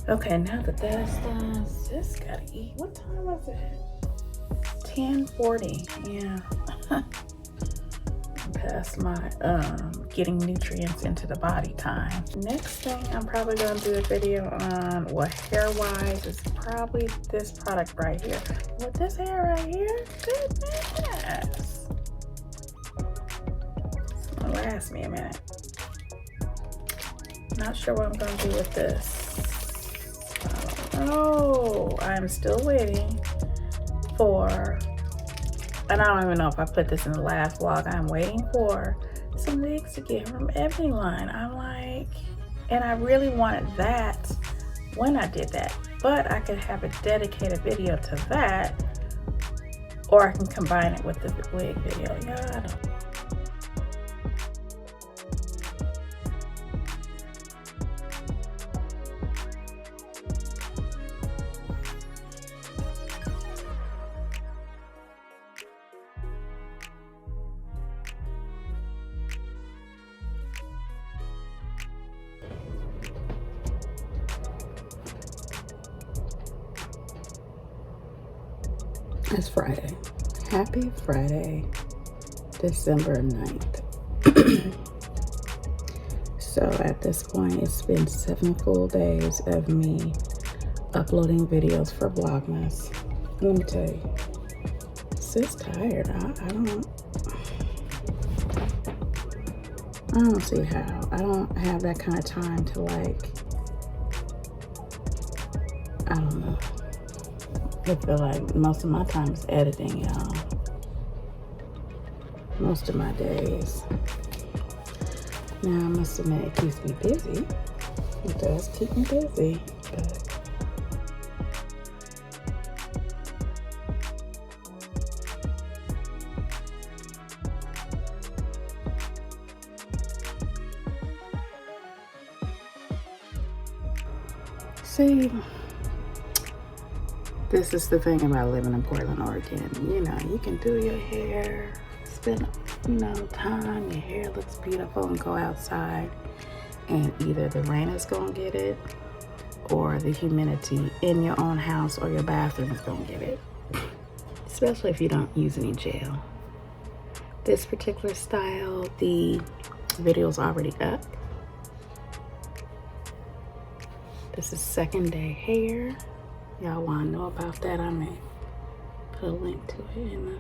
Okay, now that that's done, sis gotta eat. What time was it? 10:40. Yeah. Past my getting nutrients into the body time. Next thing I'm probably gonna do a video on, well, hair wise, is probably this product right here. With this hair right here, goodness, it's gonna last me a minute. Not sure what I'm gonna do with this. I don't know. I'm still waiting for, and I don't even know if I put this in the last vlog, I'm waiting for some wigs to get from Ebony line. I'm like, and I really wanted that when I did that, but I could have a dedicated video to that, or I can combine it with the wig video. Yeah, I don't. It's Friday. Happy Friday, December 9th. So at this point, it's been 7 full days of me uploading videos for Vlogmas. Let me tell you, sis tired. I don't see how. I don't have that kind of time to, like, I don't know. I feel like most of my time is editing, y'all. Most of my days. Now, I must admit, it keeps me busy. It does keep me busy, but see, this is the thing about living in Portland, Oregon. You know, you can do your hair, spend, you know, time, your hair looks beautiful, and go outside, and either the rain is gonna get it, or the humidity in your own house or your bathroom is gonna get it. Especially if you don't use any gel. This particular style, the video's already up. This is second day hair. Y'all want to know about that? I may put a link to it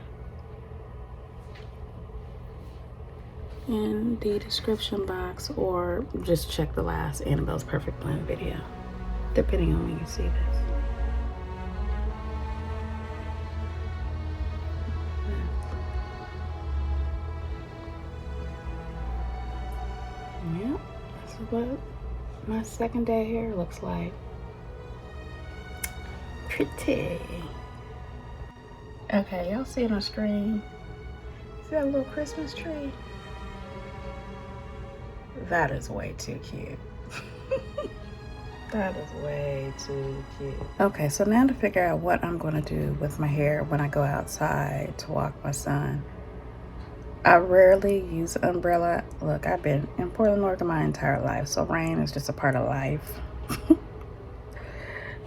in the description box, or just check the last Annabelle's Perfect Blend video, depending on when you see this. Yep, this is what my second day hair looks like. Pretty. Okay, y'all see on the screen? See that little Christmas tree? That is way too cute. That is way too cute. Okay, so now to figure out what I'm gonna do with my hair when I go outside to walk my son. I rarely use an umbrella. Look, I've been in Portland, Oregon my entire life, so rain is just a part of life.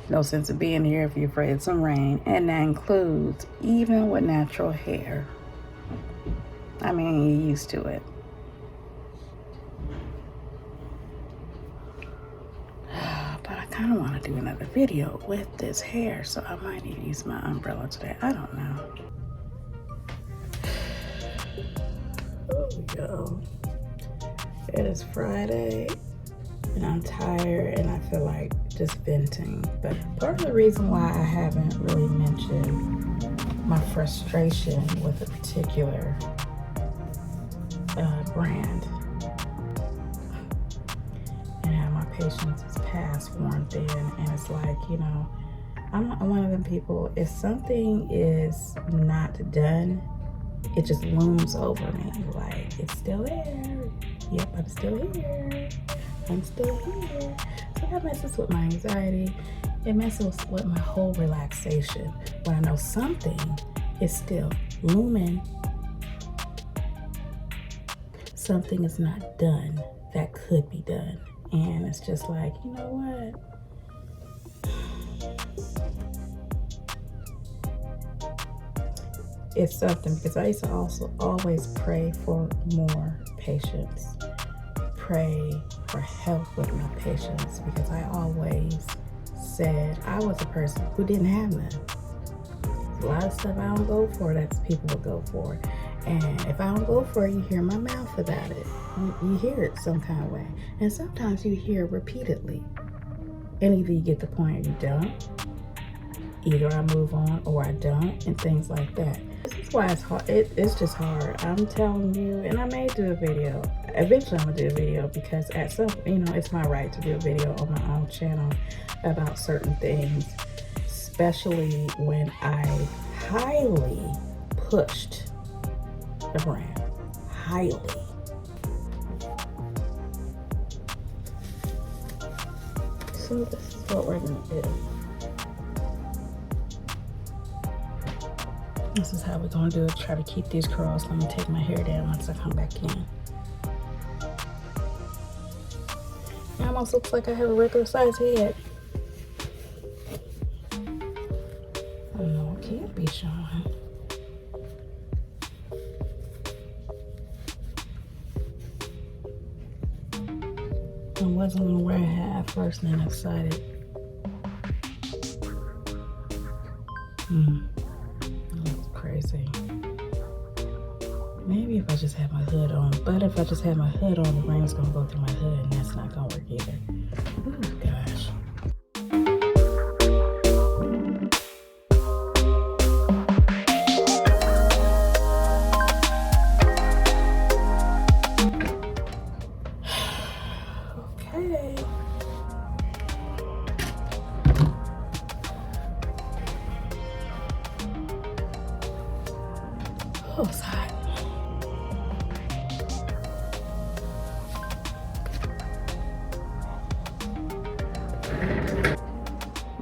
No sense of being here if you're afraid of some rain, and that includes even with natural hair. I mean, you're used to it. But I kind of want to do another video with this hair, so I might need to use my umbrella today. I don't know. There we go. It is Friday, and I'm tired, and I feel like just venting. But part of the reason why I haven't really mentioned my frustration with a particular brand, and how my patience is past worn thin, and it's like, you know, I'm not one of them people. If something is not done, it just looms over me. Like, it's still there. Yep, I'm still here. I'm still here. So that messes with my anxiety. It messes with my whole relaxation when I know something is still looming. Something is not done that could be done. And it's just like, you know what? it's something, because I used to also always pray for more patience, pray for help with my patience, because I always said I was a person who didn't have none. A lot of stuff I don't go for that people will go for. And if I don't go for it, you hear my mouth about it. You hear it some kind of way. And sometimes you hear it repeatedly. And either you get the point or you don't. Either I move on or I don't, and things like that. This is why it's hard. It's just hard. I'm telling you, and I may do a video. Eventually I'm gonna do a video, because at some, it's my right to do a video on my own channel about certain things, especially when I highly pushed the brand. Highly. So this is what we're gonna do. This is how we're gonna do it. Try to keep these curls. Let me take my hair down once I come back in. It almost looks like I have a regular size head. Oh no, it can't be showing. I wasn't gonna wear a hat at first, and then I decided. Crazy. Maybe if I just have my hood on, but if I just have my hood on, the rain's gonna go through my hood, and that's not gonna work either. Oh gosh. Okay. Oh, it's hot.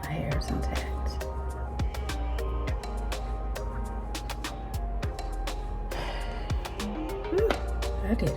My hair is intact. Whew, I did it.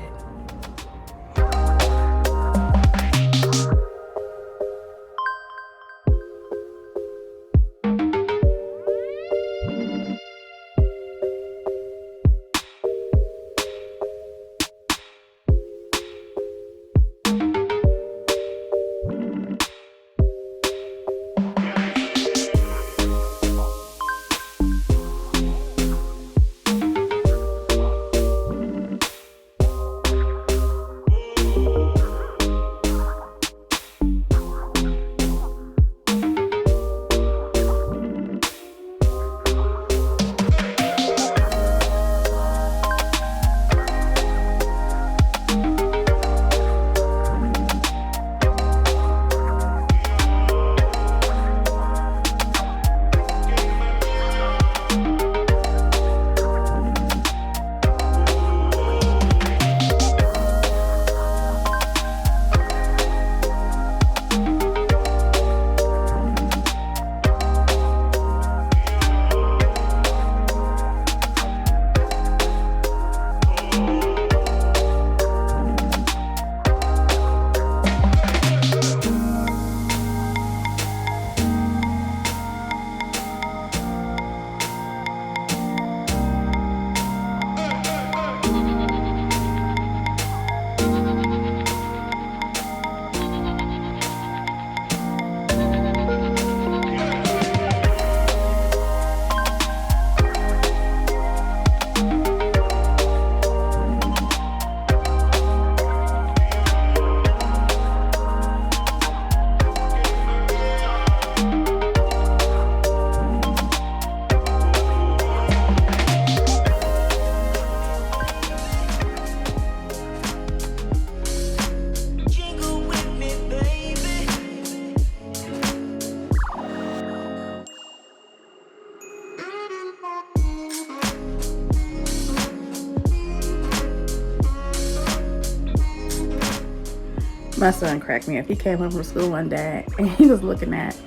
My son cracked me up. He came home from school one day and he was looking at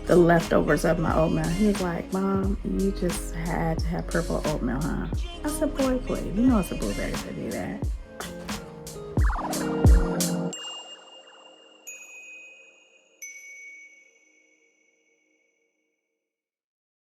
the leftovers of my oatmeal. He was like, "Mom, you just had to have purple oatmeal, huh?" I said, "Boy, please. You know it's a blueberry to do that."